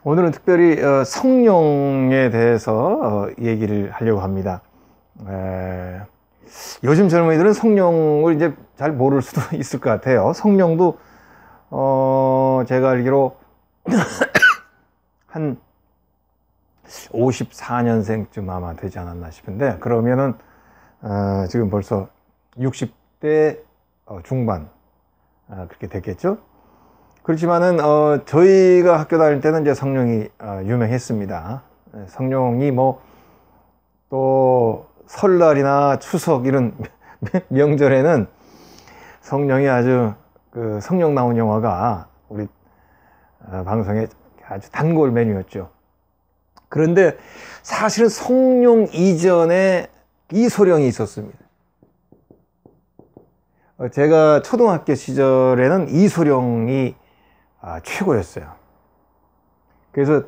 오늘은 특별히 성룡에 대해서 얘기를 하려고 합니다. 요즘 젊은이들은 성룡을 이제 잘 모를 수도 있을 것 같아요. 성룡도 제가 알기로 한 54년생쯤 아마 되지 않았나 싶은데, 그러면은 지금 벌써 60대 중반 그렇게 됐겠죠. 그렇지만은 저희가 학교 다닐 때는 이제 성룡이 유명했습니다. 성룡이 뭐 또 설날이나 추석 이런 명절에는 성룡이 아주 그 성룡 나온 영화가 우리 방송에 아주 단골 메뉴였죠. 그런데 사실은 성룡 이전에 이소룡이 있었습니다. 제가 초등학교 시절에는 이소룡이 최고였어요. 그래서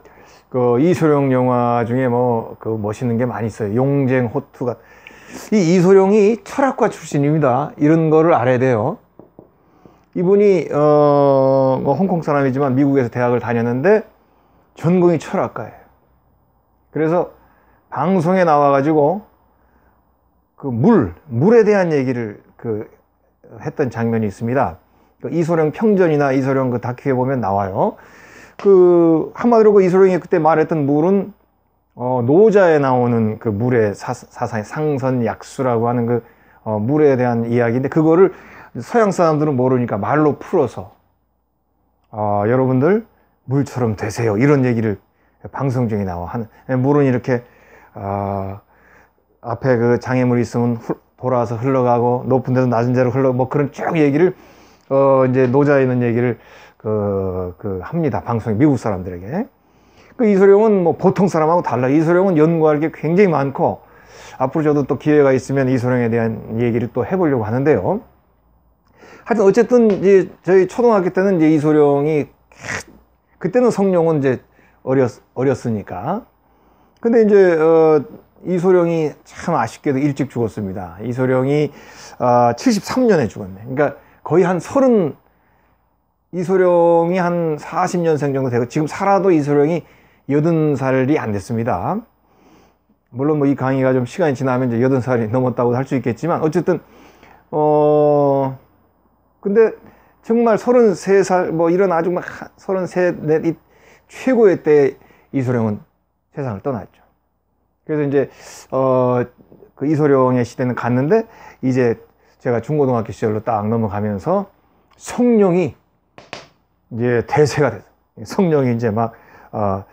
그 이소룡 영화 중에 뭐 그 멋있는 게 많이 있어요. 용쟁 호투가. 이 이소룡이 철학과 출신입니다. 이런 거를 알아야 돼요. 이분이 뭐 홍콩 사람이지만 미국에서 대학을 다녔는데 전공이 철학과예요. 그래서 방송에 나와가지고 그 물에 대한 얘기를 했던 장면이 있습니다. 이소룡 평전이나 이소룡 그 다큐에 보면 나와요. 한마디로 그 이소룡이 그때 말했던 물은 노자에 나오는 그 물의 사상의 상선약수라고 하는 그 물에 대한 이야기인데, 그거를 서양 사람들은 모르니까 말로 풀어서 여러분들 물처럼 되세요, 이런 얘기를 방송 중에 나와. 물은 이렇게 앞에 그 장애물이 있으면 돌아서 흘러가고 높은 데도 낮은 데로 흘러, 뭐 그런 쭉 얘기를 이제 노자에 있는 얘기를 합니다. 방송에, 미국 사람들에게. 그 이소룡은 뭐 보통 사람하고 달라. 이소룡은 연구할 게 굉장히 많고, 앞으로 저도 또 기회가 있으면 이소룡에 대한 얘기를 또 해보려고 하는데요. 하여튼 어쨌든 이제 저희 초등학교 때는 이제 이소룡이, 그때는 성룡은 이제 어렸으니까. 근데 이제 이소룡이 참 아쉽게도 일찍 죽었습니다. 이소룡이 73년에 죽었네. 그러니까 거의 이소룡이 한 40년생 정도 되고, 지금 살아도 이소룡이 80살이 안 됐습니다. 물론 뭐 이 강의가 좀 시간이 지나면 이제 80살이 넘었다고 할 수 있겠지만, 어쨌든 근데 정말 33살 뭐 이런 아주 막 33, 4 이 최고의 때 이소룡은 세상을 떠났죠. 그래서 이제 그 이소룡의 시대는 갔는데, 이제 제가 중고등학교 시절로 딱 넘어가면서 성룡이 이제 대세가 됐어요. 성룡이 이제 막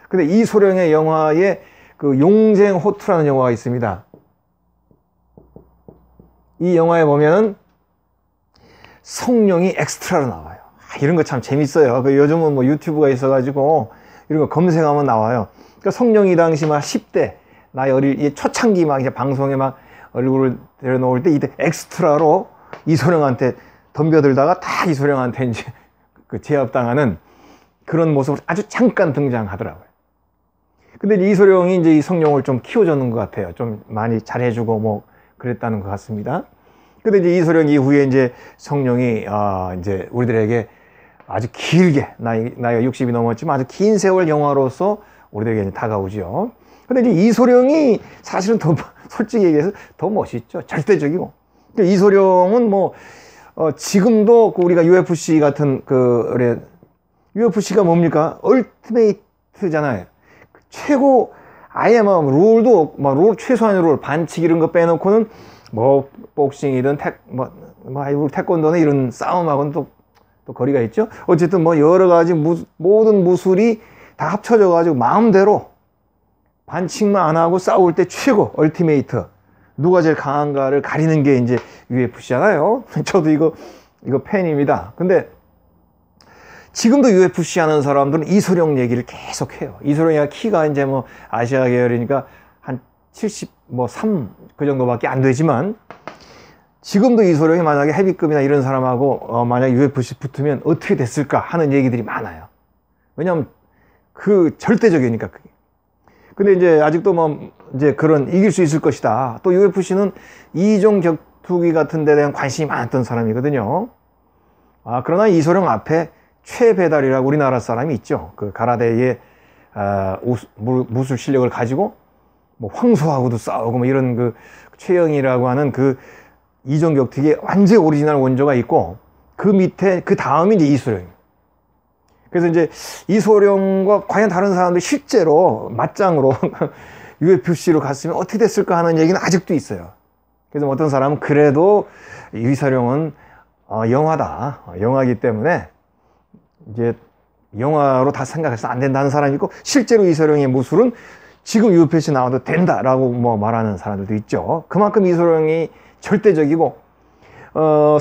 근데 이소룡의 영화에 그 용쟁 호투라는 영화가 있습니다. 이 영화에 보면은 성룡이 엑스트라로 나와요. 이런 거 참 재밌어요. 요즘은 뭐 유튜브가 있어가지고 이런 거 검색하면 나와요. 그러니까 성룡이 당시 막 10대 나이 어릴 초창기 막 이제 방송에 막 얼굴을 내려놓을 때, 이때 엑스트라로 이소룡한테 덤벼들다가 다 이소룡한테 이제 그 제압당하는 그런 모습을 아주 잠깐 등장하더라고요. 근데 이소룡이 이제 이 성룡을 좀 키워줬는 것 같아요. 좀 많이 잘해주고 뭐 그랬다는 것 같습니다. 근데 이제 이소룡 이후에 이제 성룡이 이제 우리들에게 아주 길게 나이가 60이 넘었지만 아주 긴 세월 영화로서 우리들에게 이제 다가오죠. 근데 이제 이소룡이 사실은 더 솔직히 얘기해서 더 멋있죠. 절대적이고. 이소룡은 뭐 지금도 우리가 UFC 같은 UFC가 뭡니까? 얼티메이트잖아요. 최고, 아예 뭐 룰도 룰 최소한의 룰, 반칙 이런 거 빼놓고는 뭐 복싱이든 태권도는 이런 싸움하고는 또 거리가 있죠. 어쨌든 뭐 여러 가지 모든 무술이 다 합쳐져 가지고 마음대로 반칙만 안 하고 싸울 때 최고, 얼티메이트. 누가 제일 강한가를 가리는 게 이제 UFC잖아요. 저도 이거 팬입니다. 근데 지금도 UFC 하는 사람들은 이소룡 얘기를 계속 해요. 이소룡이가 키가 이제 뭐 아시아 계열이니까 한 73 그 정도밖에 안 되지만, 지금도 이소룡이 만약에 헤비급이나 이런 사람하고 만약 UFC 붙으면 어떻게 됐을까 하는 얘기들이 많아요. 왜냐하면 절대적이니까 그게. 근데 이제 아직도 뭐 이제 이길 수 있을 것이다. 또 UFC는 이종 격투기 같은 데 대한 관심이 많았던 사람이거든요. 그러나 이소룡 앞에 최배달이라고 우리나라 사람이 있죠. 그 가라데의 무술 실력을 가지고 뭐 황소하고도 싸우고 뭐 이런 그 최영이라고 하는 그 이종격투기의 완전 오리지널 원조가 있고, 그 밑에 그 다음이 이제 이소룡입니다. 그래서 이제 이소룡과 과연 다른 사람들이 실제로 맞짱으로 UFC로 갔으면 어떻게 됐을까 하는 얘기는 아직도 있어요. 그래서 어떤 사람은 그래도 이소룡은 영화다, 영화이기 때문에 이제 영화로 다 생각해서 안 된다는 사람이 있고, 실제로 이소룡의 무술은 지금 UFC 나와도 된다라고 뭐 말하는 사람들도 있죠. 그만큼 이소룡이 절대적이고,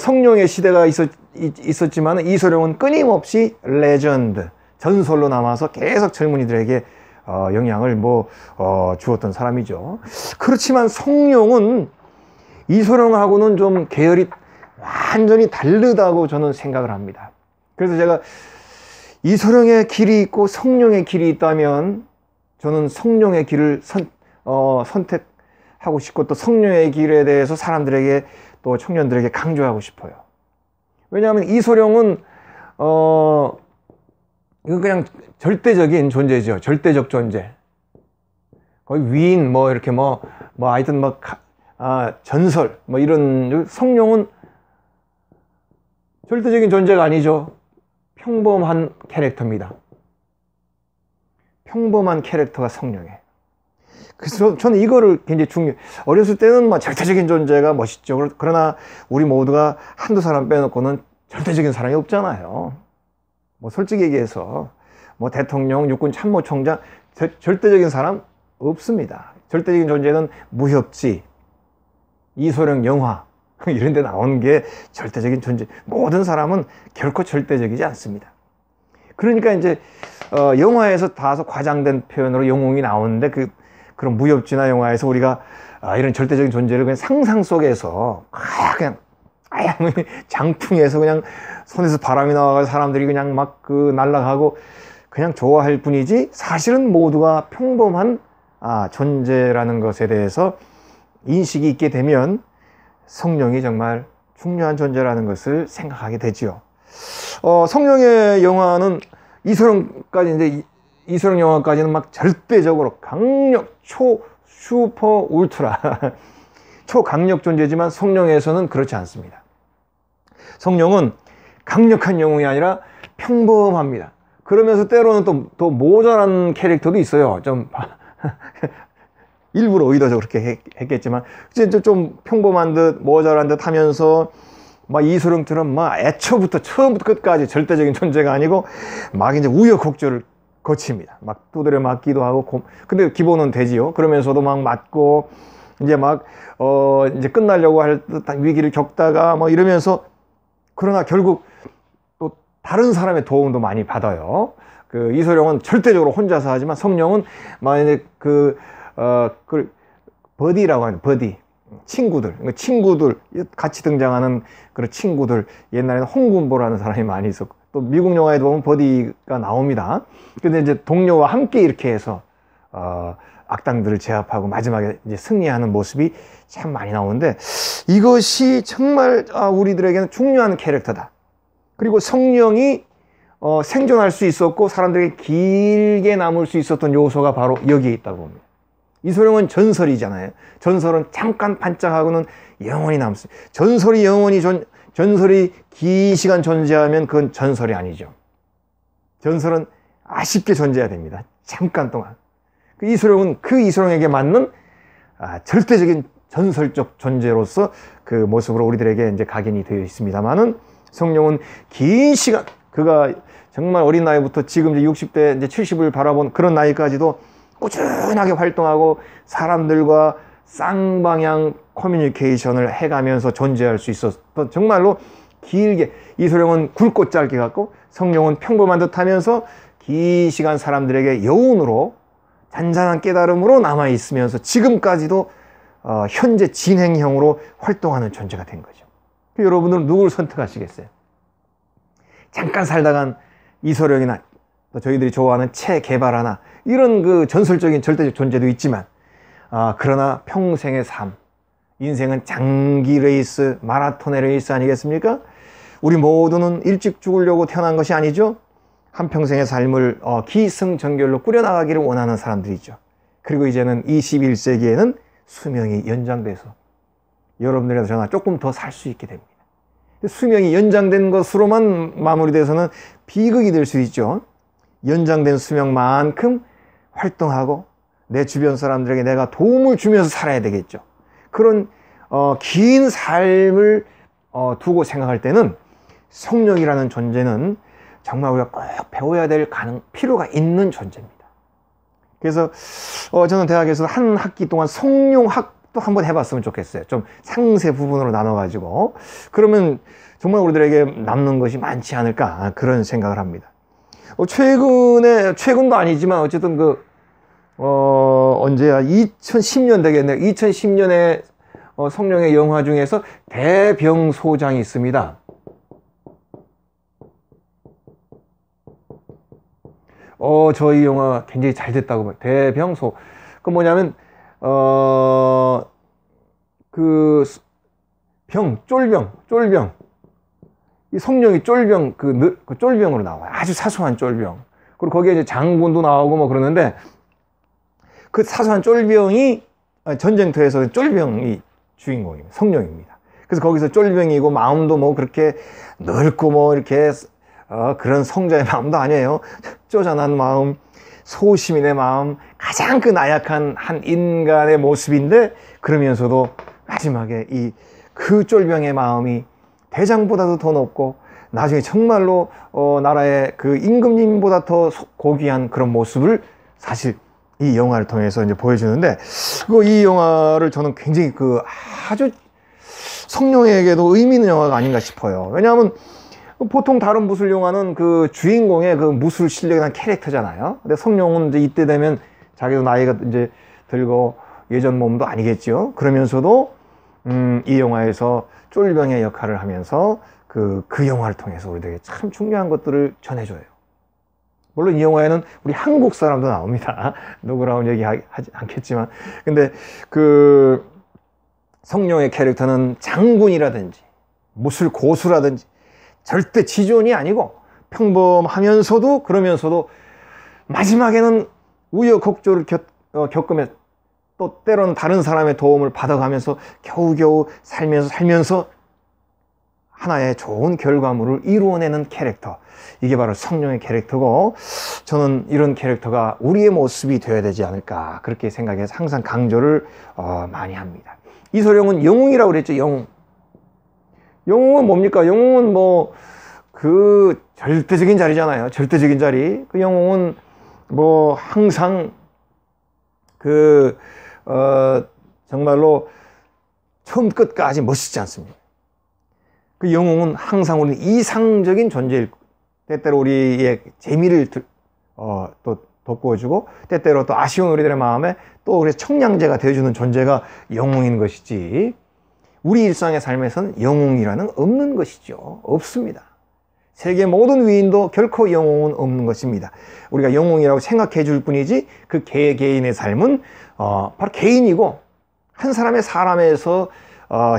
성룡의 시대가 있었지만 이소룡은 끊임없이 레전드, 전설로 남아서 계속 젊은이들에게 영향을 주었던 사람이죠. 그렇지만 성룡은 이소룡하고는 좀 계열이 완전히 다르다고 저는 생각을 합니다. 그래서 제가 이소룡의 길이 있고 성룡의 길이 있다면 저는 성룡의 길을 선택하고 싶고, 또 성룡의 길에 대해서 사람들에게, 또 청년들에게 강조하고 싶어요. 왜냐하면 이소룡은 이건 그냥 절대적인 존재죠. 절대적 존재. 거의 위인 이렇게 하여튼 전설 이런. 성룡은 절대적인 존재가 아니죠. 평범한 캐릭터입니다. 평범한 캐릭터가 성룡이에요. 그래서 저는 이거를 굉장히 어렸을 때는 절대적인 존재가 멋있죠. 그러나 우리 모두가 한두 사람 빼놓고는 절대적인 사람이 없잖아요. 솔직히 얘기해서 대통령, 육군 참모총장, 절대적인 사람 없습니다. 절대적인 존재는 무협지, 이소룡 영화 이런 데 나오는 게 절대적인 존재. 모든 사람은 결코 절대적이지 않습니다. 그러니까 이제 영화에서 다소 과장된 표현으로 영웅이 나오는데, 그런 무협지나 영화에서 우리가 이런 절대적인 존재를 그냥 상상 속에서 그냥 장풍에서 그냥 손에서 바람이 나와서 사람들이 그냥 날아가고 그냥 좋아할 뿐이지, 사실은 모두가 평범한 존재라는 것에 대해서 인식이 있게 되면 성룡이 정말 중요한 존재라는 것을 생각하게 되지요. 성룡의 영화는 이소룡까지, 이소룡 영화까지는 절대적으로 강력, 슈퍼, 울트라 초강력 존재지만, 성룡에서는 그렇지 않습니다. 성룡은 강력한 영웅이 아니라 평범합니다. 그러면서 때로는 또 모자란 캐릭터도 있어요. 좀 일부러 의도적으로 그렇게 했겠지만, 진짜 좀 평범한 듯 모자란 듯 하면서 이소룡처럼 애초부터 처음부터 끝까지 절대적인 존재가 아니고 이제 우여곡절을 거칩니다. 두드려 맞기도 하고, 근데 기본은 되지요. 그러면서도 맞고, 이제 이제 끝나려고 할 듯한 위기를 겪다가 이러면서, 그러나 결국 또 다른 사람의 도움도 많이 받아요. 이소룡은 절대적으로 혼자서 하지만, 성룡은 만약에 버디라고 하는, 버디. 친구들 같이 등장하는 그런 친구들, 옛날에는 홍군보라는 사람이 많이 있었고, 또 미국 영화에도 보면 버디가 나옵니다. 근데 이제 동료와 함께 이렇게 해서 악당들을 제압하고 마지막에 이제 승리하는 모습이 참 많이 나오는데, 이것이 정말 우리들에게는 중요한 캐릭터다. 그리고 성령이 생존할 수 있었고 사람들에게 길게 남을 수 있었던 요소가 바로 여기에 있다고 봅니다. 이소룡은 전설이잖아요. 전설은 잠깐 반짝하고는 영원히 남습니다. 전설이 긴 시간 존재하면 그건 전설이 아니죠. 전설은 아쉽게 존재해야 됩니다. 잠깐 동안. 이소룡은 그 이소룡에게 맞는 절대적인 전설적 존재로서 그 모습으로 우리들에게 이제 각인이 되어 있습니다만은, 성룡은 긴 시간, 그가 정말 어린 나이부터 지금 이제 60대 이제 70을 바라본 그런 나이까지도 꾸준하게 활동하고 사람들과 쌍방향 커뮤니케이션을 해가면서 존재할 수 있었던, 정말로 길게, 이소룡은 굵고 짧게 갔고 성룡은 평범한 듯 하면서 긴 시간 사람들에게 여운으로, 잔잔한 깨달음으로 남아있으면서 지금까지도 현재 진행형으로 활동하는 존재가 된 거죠. 여러분들은 누구를 선택하시겠어요? 잠깐 살다간 이소룡이나 또 저희들이 좋아하는 체 게바라나 이런 그 전설적인 절대적 존재도 있지만, 그러나 평생의 삶, 인생은 장기 레이스, 마라톤의 레이스 아니겠습니까? 우리 모두는 일찍 죽으려고 태어난 것이 아니죠. 한평생의 삶을 기승전결로 꾸려나가기를 원하는 사람들이죠. 그리고 이제는 21세기에는 수명이 연장돼서 여러분들이나 저나 조금 더 살 수 있게 됩니다. 수명이 연장된 것으로만 마무리돼서는 비극이 될 수 있죠. 연장된 수명만큼 활동하고 내 주변 사람들에게 내가 도움을 주면서 살아야 되겠죠. 그런 긴 삶을 두고 생각할 때는 성령이라는 존재는 정말 우리가 꼭 배워야 될 필요가 있는 존재입니다. 그래서 저는 대학에서 한 학기 동안 성령학도 한번 해봤으면 좋겠어요. 좀 상세 부분으로 나눠가지고 그러면 정말 우리들에게 남는 것이 많지 않을까 그런 생각을 합니다. 최근도 아니지만 어쨌든 언제야 2010년 되겠네요. 2010년에 성령의 영화 중에서 대병소장이 있습니다. 저 이 영화 굉장히 잘 됐다고 봐요. 대병소. 그 뭐냐면 쫄병. 이 성령이 쫄병, 그 쫄병으로 나와요. 아주 사소한 쫄병. 그리고 거기에 이제 장군도 나오고 뭐 그러는데, 그 사소한 쫄병이, 전쟁터에서 쫄병이 주인공입니다. 성령입니다. 그래서 거기서 쫄병이고, 마음도 뭐 그렇게 넓고 뭐 이렇게, 그런 성자의 마음도 아니에요. 쪼잔한 마음, 소시민의 마음, 가장 나약한 한 인간의 모습인데, 그러면서도 마지막에 그 쫄병의 마음이 대장보다도 더 높고 나중에 정말로 나라의 그 임금님보다 더 고귀한 그런 모습을 사실 이 영화를 통해서 이제 보여주는데, 이 영화를 저는 굉장히 아주 성령에게도 의미 있는 영화가 아닌가 싶어요. 왜냐하면 보통 다른 무술 영화는 그 주인공의 그 무술 실력에 대한 캐릭터잖아요. 근데 성령은 이제 이때 되면 자기도 나이가 이제 들고 예전 몸도 아니겠죠. 그러면서도 이 영화에서 쫄병의 역할을 하면서 그 영화를 통해서 우리들에게 참 중요한 것들을 전해줘요. 물론 이 영화에는 우리 한국 사람도 나옵니다. 누구라고는 얘기하지 않겠지만. 근데 그 성령의 캐릭터는 장군이라든지 무술 고수라든지 절대 지존이 아니고 평범하면서도 그러면서도 마지막에는 우여곡절을 겪으며 또 때로는 다른 사람의 도움을 받아가면서 겨우겨우 살면서 하나의 좋은 결과물을 이루어내는 캐릭터, 이게 바로 성령의 캐릭터고, 저는 이런 캐릭터가 우리의 모습이 되어야 되지 않을까 그렇게 생각해서 항상 강조를 많이 합니다. 이소룡은 영웅이라고 그랬죠. 영웅은 뭡니까? 영웅은 뭐 그 절대적인 자리잖아요. 절대적인 자리. 그 영웅은 뭐 항상 정말로 처음 끝까지 멋있지 않습니까? 그 영웅은 항상 우리는 이상적인 존재일, 때때로 우리의 재미를 또 돋구어주고, 때때로 또 아쉬운 우리들의 마음에 또 그래서 청량제가 되어주는 존재가 영웅인 것이지, 우리 일상의 삶에서는 영웅이라는 없는 것이죠. 없습니다. 세계 모든 위인도 결코 영웅은 없는 것입니다. 우리가 영웅이라고 생각해 줄 뿐이지, 그 개개인의 삶은 바로 개인이고, 한 사람에서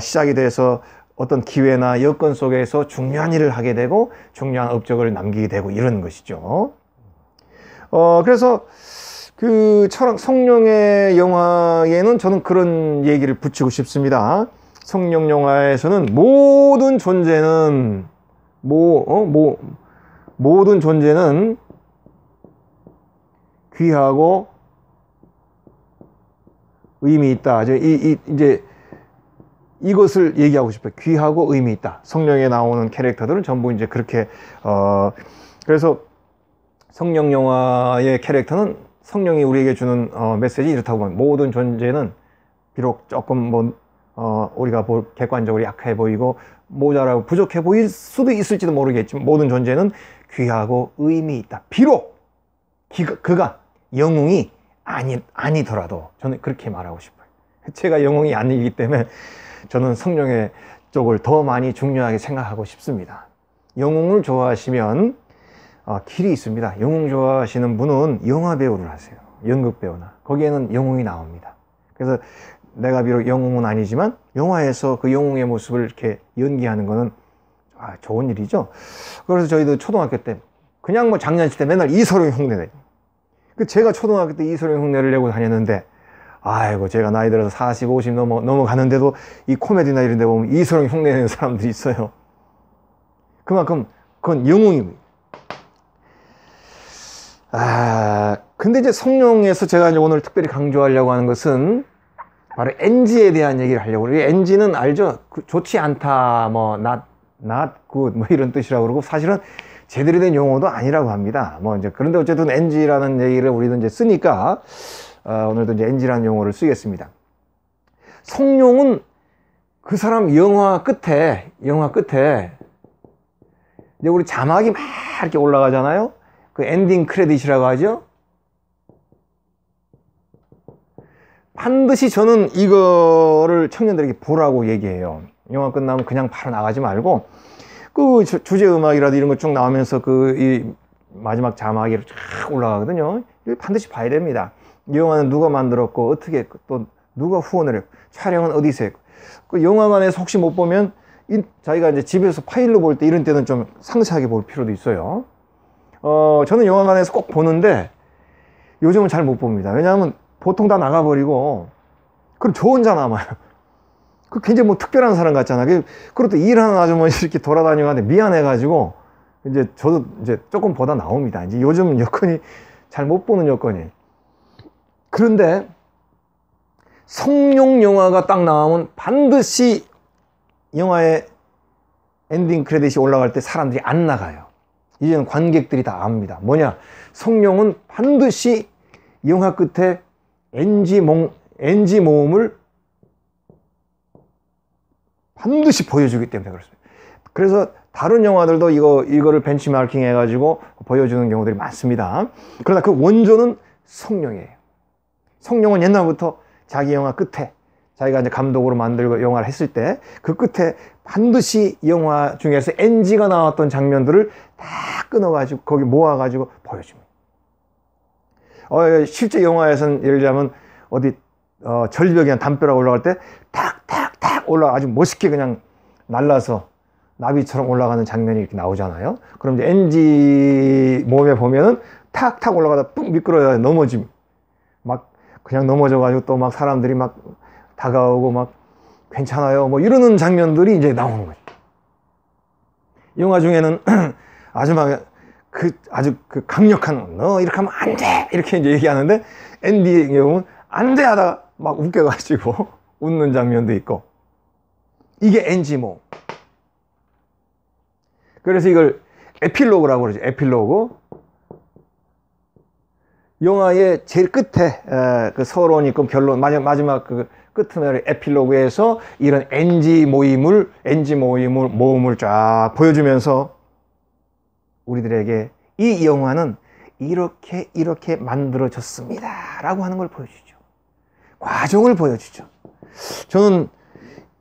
시작이 돼서 어떤 기회나 여건 속에서 중요한 일을 하게 되고 중요한 업적을 남기게 되고 이런 것이죠. 그래서 그 성령의 영화에는 저는 그런 얘기를 붙이고 싶습니다. 성령 영화에서는 모든 존재는 모든 존재는 귀하고 의미 있다. 이제 이것을 얘기하고 싶어요. 귀하고 의미 있다. 성령에 나오는 캐릭터들은 전부 이제 그렇게 그래서 성령 영화의 캐릭터는 성령이 우리에게 주는 메시지 이렇다고 보면, 모든 존재는 비록 조금 우리가 객관적으로 약해 보이고 모자라고 부족해 보일 수도 있을지도 모르겠지만, 모든 존재는 귀하고 의미 있다. 비록 그가 영웅이 아니더라도 저는 그렇게 말하고 싶어요. 제가 영웅이 아니기 때문에 저는 성령의 쪽을 더 많이 중요하게 생각하고 싶습니다. 영웅을 좋아하시면 길이 있습니다. 영웅 좋아하시는 분은 영화 배우를 하세요. 연극 배우나. 거기에는 영웅이 나옵니다. 그래서 내가 비록 영웅은 아니지만 영화에서 그 영웅의 모습을 이렇게 연기하는 거는 좋은 일이죠. 그래서 저희도 초등학교 때 그냥 뭐 장난칠 때 맨날 이소룡 흉내내. 제가 초등학교 때 이소룡 흉내를 내고 다녔는데, 아이고, 제가 나이 들어서 40, 50 넘어가는데도 이 코미디나 이런 데 보면 이소룡 흉내내는 사람들이 있어요. 그만큼 그건 영웅입니다. 근데 이제 성룡에서 제가 이제 오늘 특별히 강조하려고 하는 것은 바로 NG에 대한 얘기를 하려고. 우리 NG는 알죠? 좋지 않다, 뭐, not good, 뭐 이런 뜻이라고 그러고, 사실은 제대로 된 용어도 아니라고 합니다. 뭐 이제 그런데 어쨌든 NG라는 얘기를 우리도 이제 쓰니까, 오늘도 이제 NG라는 용어를 쓰겠습니다. 성룡은 그 사람 영화 끝에, 이제 우리 자막이 막 이렇게 올라가잖아요? 그 엔딩 크레딧이라고 하죠? 반드시 저는 이거를 청년들에게 보라고 얘기해요. 영화 끝나면 그냥 바로 나가지 말고, 그 주제 음악이라도 이런 거 쭉 나오면서 이 마지막 자막이 쫙 올라가거든요. 이걸 반드시 봐야 됩니다. 이 영화는 누가 만들었고, 어떻게 했고, 또 누가 후원을 했고, 촬영은 어디서 했고. 그 영화관에서 혹시 못 보면, 자기가 이제 집에서 파일로 볼 때 이런 때는 좀 상세하게 볼 필요도 있어요. 저는 영화관에서 꼭 보는데, 요즘은 잘 못 봅니다. 왜냐하면 보통 다 나가버리고, 그럼 저 혼자 남아요. 그 굉장히 뭐 특별한 사람 같잖아요. 그리고 또 일하는 아주머니 이렇게 돌아다니는데 미안해가지고, 이제 저도 이제 조금 보다 나옵니다. 이제 요즘 여건이 잘 못 보는 여건이. 그런데 성룡 영화가 딱 나오면 반드시 영화의 엔딩 크레딧이 올라갈 때 사람들이 안 나가요. 이제는 관객들이 다 압니다. 뭐냐? 성룡은 반드시 영화 끝에 NG 모음을 반드시 보여주기 때문에 그렇습니다. 그래서 다른 영화들도 이거를 벤치마킹 해가지고 보여주는 경우들이 많습니다. 그러나 그 원조는 성룡이에요. 성룡은 옛날부터 자기 영화 끝에, 자기가 이제 감독으로 만들고 영화를 했을 때 그 끝에 반드시 영화 중에서 NG가 나왔던 장면들을 다 끊어가지고 거기 모아가지고 보여줍니다. 실제 영화에서는 예를 들자면 어디 절벽이나 담벼락 올라갈 때 탁탁탁 아주 멋있게 그냥 날라서 나비처럼 올라가는 장면이 이렇게 나오잖아요. 그럼 이제 NG 모음에 보면은 탁탁 올라가다 뚝 미끄러져 넘어짐. 막 그냥 넘어져가지고 또 막 사람들이 막 다가오고 막 괜찮아요 뭐 이러는 장면들이 이제 나오는 거죠. 영화 중에는 아주 강력한 너 이렇게 하면 안 돼 이렇게 이제 얘기하는데 엔딩의 경우는 안 돼 하다가 막 웃겨가지고 웃는 장면도 있고, 이게 NG 모음. 그래서 이걸 에필로그라고 그러죠. 에필로그. 영화의 제일 끝에 그 서론이 있고 결론 마지막 그 끝에 에필로그에서 이런 NG 모음을 쫙 보여주면서 우리들에게 이 영화는 이렇게 만들어졌습니다 라고 하는 걸 보여주죠. 과정을 보여주죠. 저는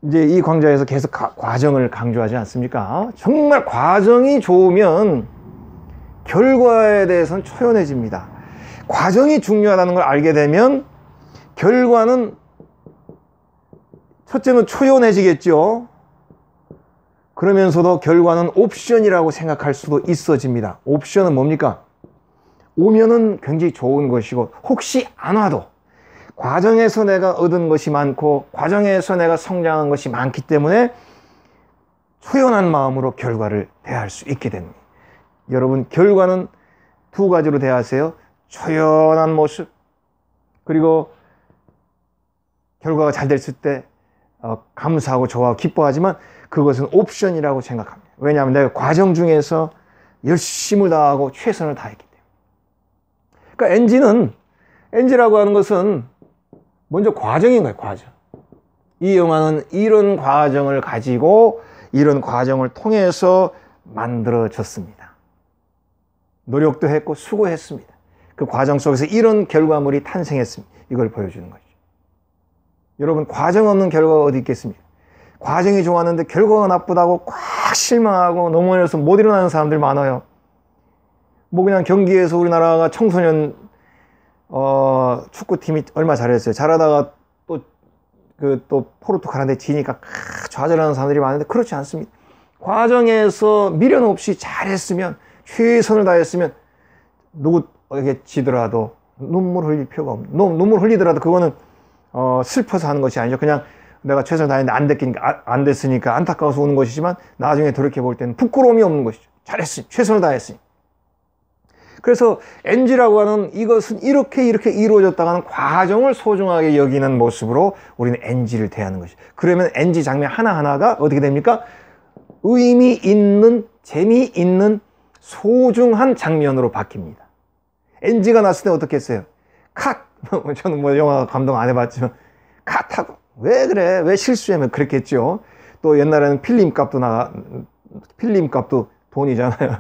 이제 이 광자에서 계속 과정을 강조하지 않습니까? 정말 과정이 좋으면 결과에 대해서는 초연해집니다. 과정이 중요하다는 걸 알게 되면 결과는 첫째는 초연해지겠죠. 그러면서도 결과는 옵션이라고 생각할 수도 있어집니다. 옵션은 뭡니까? 오면은 굉장히 좋은 것이고, 혹시 안 와도 과정에서 내가 얻은 것이 많고 과정에서 내가 성장한 것이 많기 때문에 초연한 마음으로 결과를 대할 수 있게 됩니다. 여러분, 결과는 두 가지로 대하세요. 초연한 모습, 그리고 결과가 잘 됐을 때 감사하고 좋아하고 기뻐하지만 그것은 옵션이라고 생각합니다. 왜냐하면 내가 과정 중에서 열심을 다하고 최선을 다했기 때문에. 그러니까 NG라고 하는 것은 먼저 과정인 거예요. 과정. 이 영화는 이런 과정을 가지고 이런 과정을 통해서 만들어졌습니다. 노력도 했고 수고했습니다. 그 과정 속에서 이런 결과물이 탄생했습니다. 이걸 보여주는 거죠. 여러분, 과정 없는 결과가 어디 있겠습니까? 과정이 좋았는데 결과가 나쁘다고 꽉 실망하고 넘어져서 못 일어나는 사람들 많아요. 뭐 그냥 경기에서 우리나라가 청소년 축구팀이 얼마 잘했어요. 잘하다가 또 포르투갈한테 지니까 좌절하는 사람들이 많은데 그렇지 않습니다. 과정에서 미련 없이 잘했으면 최선을 다했으면 누구에게 지더라도 눈물 흘릴 필요가 없는, 눈물 흘리더라도 그거는 슬퍼서 하는 것이 아니죠. 그냥 내가 최선을 다했는데 안 됐으니까 안타까워서 우는 것이지만 나중에 돌이켜볼 때는 부끄러움이 없는 것이죠. 잘했으니, 최선을 다했으니. 그래서 NG라고 하는 이것은 이렇게 이루어졌다가는 과정을 소중하게 여기는 모습으로 우리는 NG를 대하는 것이죠. 그러면 NG 장면 하나하나가 어떻게 됩니까? 의미 있는, 재미있는, 소중한 장면으로 바뀝니다. NG가 났을 때 어떻게 했어요? 컷! 저는 뭐 영화 감독 안 해봤지만 컷하고 왜 그래? 왜 실수하면 그랬겠죠. 또 옛날에는 필름값도 돈이잖아요.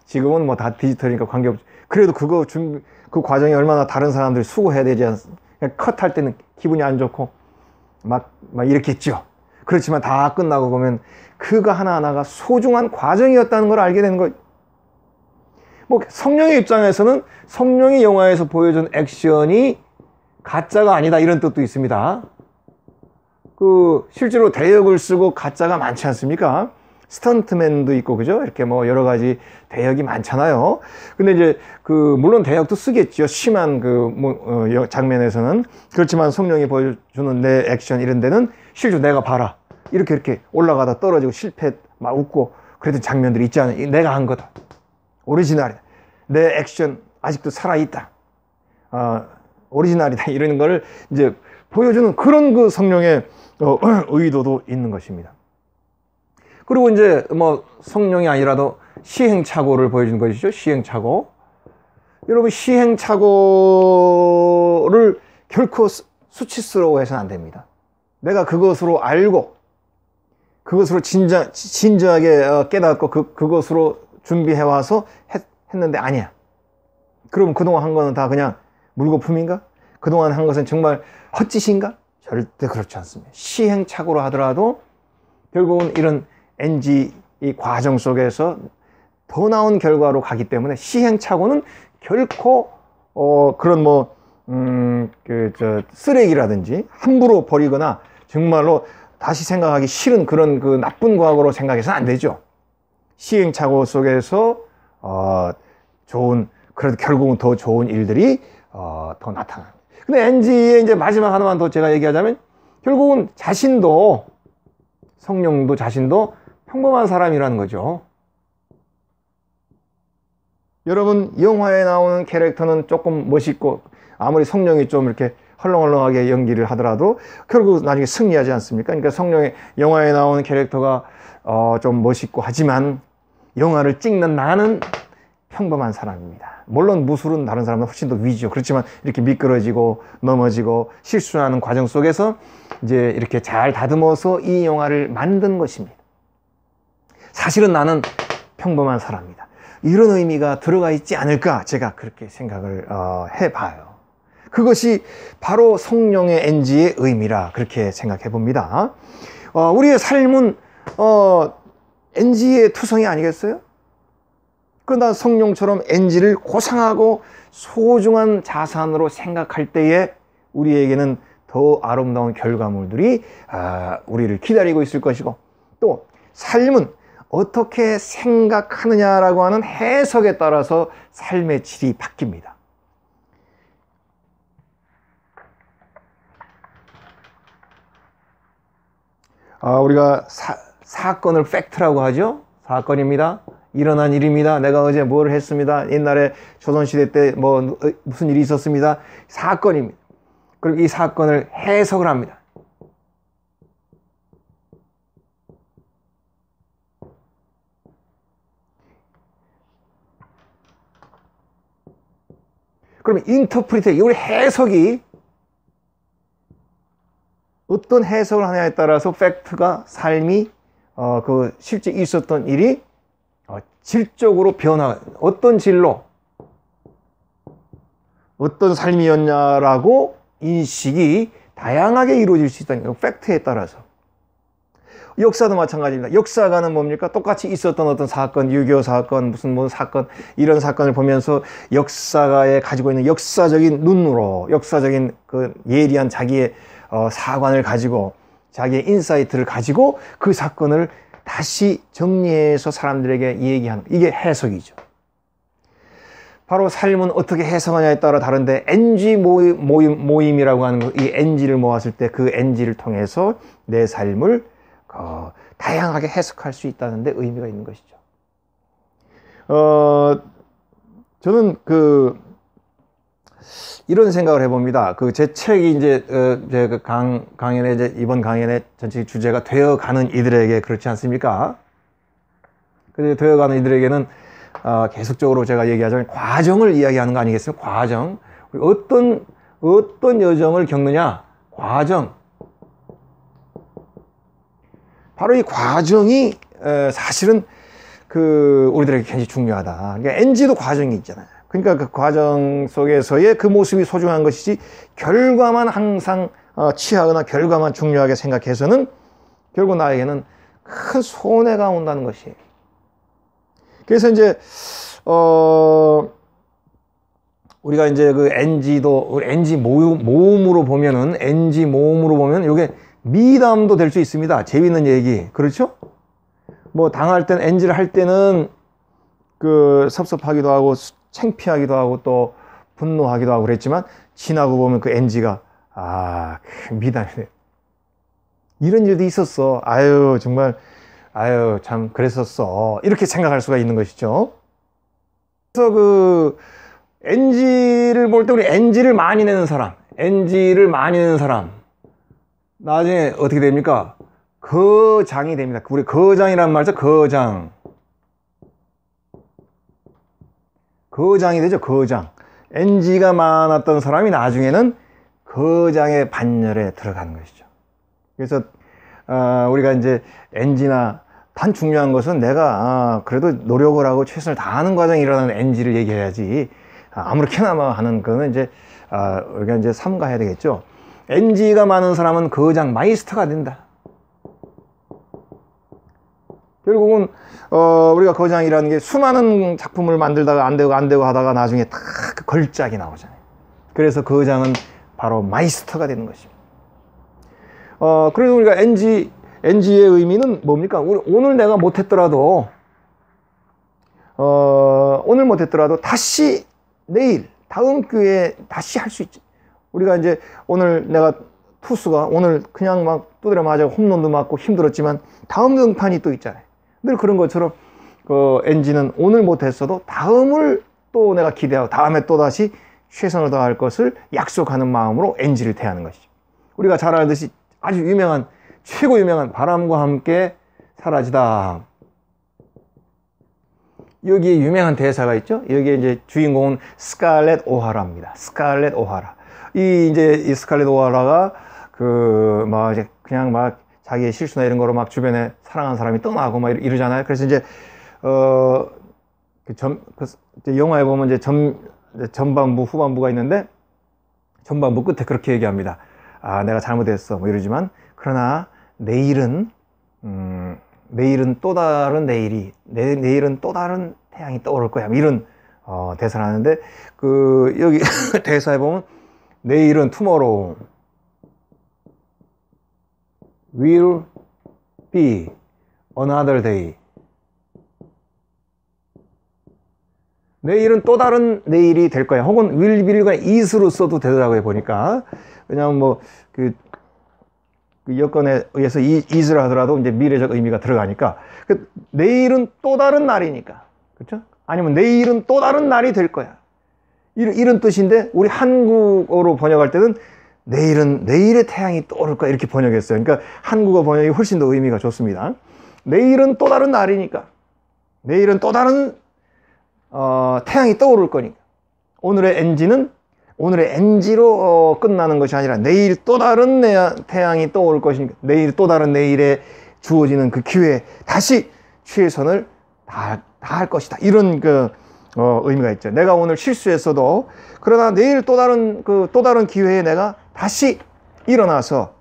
지금은 뭐 다 디지털이니까 관계없죠. 그래도 그 과정이 얼마나 다른 사람들이 수고해야 되지 않습니까? 컷할 때는 기분이 안 좋고 막 이랬겠죠. 그렇지만 다 끝나고 보면 그거 하나하나가 소중한 과정이었다는 걸 알게 되는 거예요. 뭐 성령의 입장에서는 성령이 영화에서 보여준 액션이 가짜가 아니다 이런 뜻도 있습니다. 실제로 대역을 쓰고 가짜가 많지 않습니까? 스턴트맨도 있고, 그죠? 이렇게 뭐 여러 가지 대역이 많잖아요. 근데 이제 물론 대역도 쓰겠죠. 심한 장면에서는. 그렇지만 성령이 보여주는 내 액션 이런 데는 실제로 내가 봐라. 이렇게 올라가다 떨어지고 실패 막 웃고 그랬던 장면들이 있지 않아요? 내가 한 거다. 오리지널이다. 내 액션 아직도 살아있다. 오리지널이다. 이런 거를 이제 보여주는 그런 성령의 의도도 있는 것입니다. 그리고 이제 뭐 성령이 아니라도 시행착오를 보여주는 것이죠. 시행착오. 여러분, 시행착오를 결코 수치스러워해서는 안 됩니다. 내가 그것으로 알고 그것으로 진지하게 깨닫고 그것으로 준비해와서 했는데 아니야. 그럼 그동안 한 거는 다 그냥 물거품인가? 그동안 한 것은 정말 헛짓인가? 절대 그렇지 않습니다. 시행착오로 하더라도 결국은 이런 NG 이 과정 속에서 더 나은 결과로 가기 때문에 시행착오는 결코 그런 쓰레기라든지 함부로 버리거나 정말로 다시 생각하기 싫은 그런 나쁜 과거로 생각해서는 안 되죠. 시행착오 속에서 그래도 결국은 더 좋은 일들이 더 나타납니다. 근데 NG의 이제 마지막 하나만 더 제가 얘기하자면 결국은 성령도 자신도 평범한 사람이라는 거죠. 여러분, 영화에 나오는 캐릭터는 조금 멋있고 아무리 성령이 좀 이렇게 헐렁헐렁하게 연기를 하더라도 결국 나중에 승리하지 않습니까? 그러니까 영화에 나오는 캐릭터가 좀 멋있고 하지만 영화를 찍는 나는 평범한 사람입니다. 물론 무술은 다른 사람보다 훨씬 더 위죠. 그렇지만 이렇게 미끄러지고 넘어지고 실수하는 과정 속에서 이제 이렇게 잘 다듬어서 이 영화를 만든 것입니다. 사실은 나는 평범한 사람이다. 이런 의미가 들어가 있지 않을까 제가 그렇게 생각을 해봐요. 그것이 바로 성령의 NG의 의미라 그렇게 생각해 봅니다. 우리의 삶은 NG의 투성이 아니겠어요? 그러나 성령처럼 NG를 고상하고 소중한 자산으로 생각할 때에 우리에게는 더 아름다운 결과물들이 우리를 기다리고 있을 것이고, 또 삶은 어떻게 생각하느냐라고 하는 해석에 따라서 삶의 질이 바뀝니다. 우리가 사건을 팩트라고 하죠. 사건입니다. 일어난 일입니다. 내가 어제 뭘 했습니다. 옛날에 조선시대 때 무슨 일이 있었습니다. 사건입니다. 그리고 이 사건을 해석을 합니다. 그러면 인터프리트, 우리 해석이 어떤 해석을 하냐에 따라서 팩트가, 삶이 실제 있었던 일이 질적으로 어떤 질로 어떤 삶이었냐라고 인식이 다양하게 이루어질 수 있다는 거예요. 팩트에 따라서. 역사도 마찬가지입니다. 역사가는 뭡니까? 똑같이 있었던 어떤 사건, 6.25 사건, 무슨 사건, 이런 사건을 보면서 역사가에 가지고 있는 역사적인 눈으로, 역사적인 예리한 자기의 사관을 가지고, 자기의 인사이트를 가지고 그 사건을 다시 정리해서 사람들에게 얘기하는, 이게 해석이죠. 바로 삶은 어떻게 해석하냐에 따라 다른데 NG 모임이라고 하는 거, 이 NG를 모았을 때 그 NG를 통해서 내 삶을 다양하게 해석할 수 있다는 데 의미가 있는 것이죠. 저는 이런 생각을 해봅니다. 제 책이 이제 제 강연에 이제 이번 강연의 전체 주제가 되어가는 이들에게, 그렇지 않습니까? 그래서 되어가는 이들에게는 계속적으로 제가 얘기하자면 과정을 이야기하는 거 아니겠습니까? 과정. 어떤 여정을 겪느냐? 과정. 바로 이 과정이 사실은 우리들에게 굉장히 중요하다. 그러니까 NG도 과정이 있잖아요. 그러니까 그 과정 속에서의 그 모습이 소중한 것이지, 결과만 항상 취하거나 결과만 중요하게 생각해서는 결국 나에게는 큰 손해가 온다는 것이에요. 그래서 이제 우리가 이제 우리 NG 모음으로 보면은, NG 모음으로 보면 이게 미담도 될 수 있습니다. 재밌는 얘기. 그렇죠? 뭐 당할 땐, NG를 할 때는 섭섭하기도 하고 창피하기도 하고 또 분노하기도 하고 그랬지만, 지나고 보면 그 NG가 미담이네. 이런 일도 있었어. 아유 정말, 아유 참 그랬었어. 이렇게 생각할 수가 있는 것이죠. 그래서 NG를 볼 때, 우리 NG를 많이 내는 사람 나중에 어떻게 됩니까? 거장이 됩니다. 우리 거장이란 말이죠. 거장이 되죠. 거장. NG가 많았던 사람이 나중에는 거장의 반열에 들어가는 것이죠. 그래서 우리가 이제 NG나, 단 중요한 것은 내가 그래도 노력을 하고 최선을 다하는 과정에 일어나는 NG를 얘기해야지, 아무렇게나 하는 거는 이제 우리가 이제 삼가해야 되겠죠. NG가 많은 사람은 거장 마이스터가 된다. 결국은 우리가 거장이라는 게 수많은 작품을 만들다가 안 되고 하다가 나중에 딱 그 걸작이 나오잖아요. 그래서 거장은 바로 마이스터가 되는 것입니다. 그래서 우리가 NG의 의미는 뭡니까? 오늘 내가 못했더라도 다시 내일, 다음 기회에 다시 할 수 있지. 우리가 이제 오늘 내가 투수가 오늘 그냥 막 두드려 맞아 홈런도 맞고 힘들었지만 다음 등판이 또 있잖아요. 늘 그런 것처럼 NG는 오늘 못했어도 다음을 또 내가 기대하고 다음에 또 다시 최선을 다할 것을 약속하는 마음으로 NG를 대하는 것이죠. 우리가 잘 알듯이 아주 최고 유명한 바람과 함께 사라지다. 여기에 유명한 대사가 있죠. 여기에 이제 주인공은 스칼렛 오하라입니다. 스칼렛 오하라. 이 스칼렛 오하라가 그냥 자기의 실수나 이런 거로 막 주변에 사랑하는 사람이 떠나고 막 이러잖아요. 그래서 이제 영화에 보면 이제 전반부, 후반부가 있는데, 전반부 끝에 그렇게 얘기합니다. 내가 잘못했어. 뭐 이러지만, 그러나 내일은 또 다른 내일은 또 다른 태양이 떠오를 거야. 이런 대사를 하는데, 여기 대사에 보면, 내일은 tomorrow will be another day. 내일은 또 다른 내일이 될 거야. 혹은 will be가 is로 써도 되더라고요, 보니까. 왜냐하면 그 여건에 의해서 is를 하더라도 이제 미래적 의미가 들어가니까. 내일은 또 다른 날이니까. 그렇죠? 아니면 내일은 또 다른 날이 될 거야. 이런 뜻인데, 우리 한국어로 번역할 때는 내일은 내일의 태양이 떠오를 거야. 이렇게 번역했어요. 그러니까 한국어 번역이 훨씬 더 의미가 좋습니다. 내일은 또 다른 날이니까. 내일은 또 다른 태양이 떠오를 거니까. 오늘의 NG로 끝나는 것이 아니라 내일 또 다른 태양이 떠오를 것이니까, 내일 또 다른 내일에 주어지는 그 기회에 다시 최선을 다할 것이다. 이런 의미가 있죠. 내가 오늘 실수했어도, 그러나 내일 또 다른 기회에 내가 다시 일어나서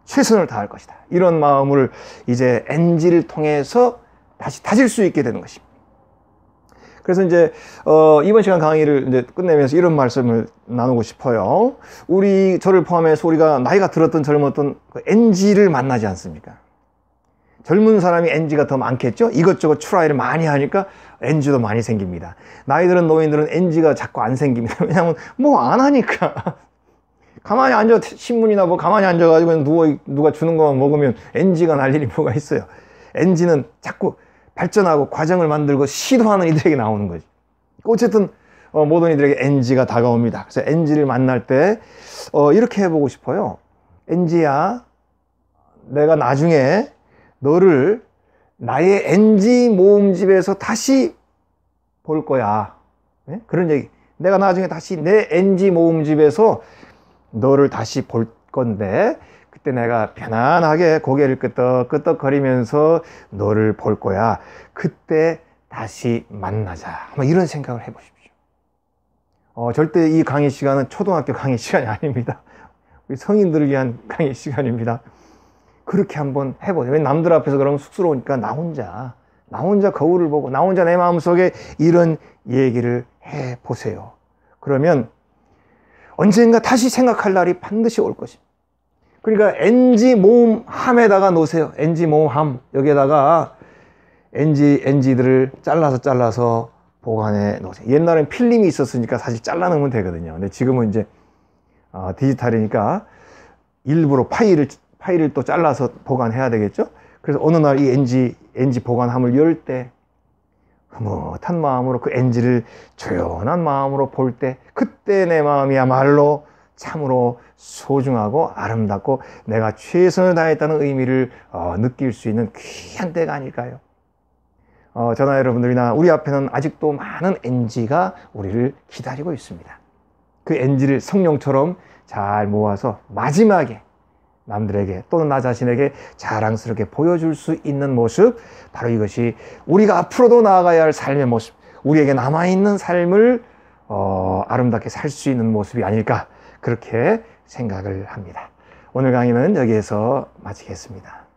최선을 다할 것이다. 이런 마음을 이제 NG를 통해서 다시 다질 수 있게 되는 것입니다. 그래서 이제 이번 시간 강의를 이제 끝내면서 이런 말씀을 나누고 싶어요. 저를 포함해서 우리가 나이가 들었던 젊었던 NG를 만나지 않습니까? 젊은 사람이 NG가 더 많겠죠. 이것저것 트라이를 많이 하니까 NG도 많이 생깁니다. 나이 들은 노인들은 NG가 자꾸 안 생깁니다. 왜냐하면 뭐 안 하니까. 가만히 앉아, 신문이나 뭐 가만히 앉아가지고 누가 주는 것만 먹으면 NG가 날 일이 뭐가 있어요. NG는 자꾸 발전하고 과정을 만들고 시도하는 이들에게 나오는 거지. 어쨌든 모든 이들에게 NG가 다가옵니다. 그래서 NG를 만날 때 이렇게 해보고 싶어요. NG야, 내가 나중에 너를 나의 NG 모음집에서 다시 볼 거야. 네? 그런 얘기. 내가 나중에 다시 내 NG 모음집에서 너를 다시 볼 건데 그때 내가 편안하게 고개를 끄덕끄덕거리면서 너를 볼 거야. 그때 다시 만나자. 뭐 이런 생각을 해보십시오. 절대 이 강의 시간은 초등학교 강의 시간이 아닙니다. 우리 성인들을 위한 강의 시간입니다. 그렇게 한번 해보세요. 왜 남들 앞에서 그러면 쑥스러우니까 나 혼자 거울을 보고 나 혼자 내 마음속에 이런 얘기를 해보세요. 그러면 언젠가 다시 생각할 날이 반드시 올 것입니다. 그러니까 NG 모음함에다가 놓으세요. NG 모음함 여기에다가 NG들을 잘라서 보관해 놓으세요. 옛날엔 필름이 있었으니까 사실 잘라놓으면 되거든요. 근데 지금은 이제 디지털이니까 일부러 파일을 또 잘라서 보관해야 되겠죠. 그래서 어느 날 이 NG 보관함을 열 때 흐뭇한 마음으로 그 NG를 조연한 마음으로 볼 때 그때 내 마음이야말로 참으로 소중하고 아름답고 내가 최선을 다했다는 의미를 느낄 수 있는 귀한 때가 아닐까요? 저나 여러분들이나 우리 앞에는 아직도 많은 NG가 우리를 기다리고 있습니다. 그 NG를 성령처럼 잘 모아서 마지막에 남들에게 또는 나 자신에게 자랑스럽게 보여줄 수 있는 모습, 바로 이것이 우리가 앞으로도 나아가야 할 삶의 모습, 우리에게 남아있는 삶을 아름답게 살 수 있는 모습이 아닐까, 그렇게 생각을 합니다. 오늘 강의는 여기에서 마치겠습니다.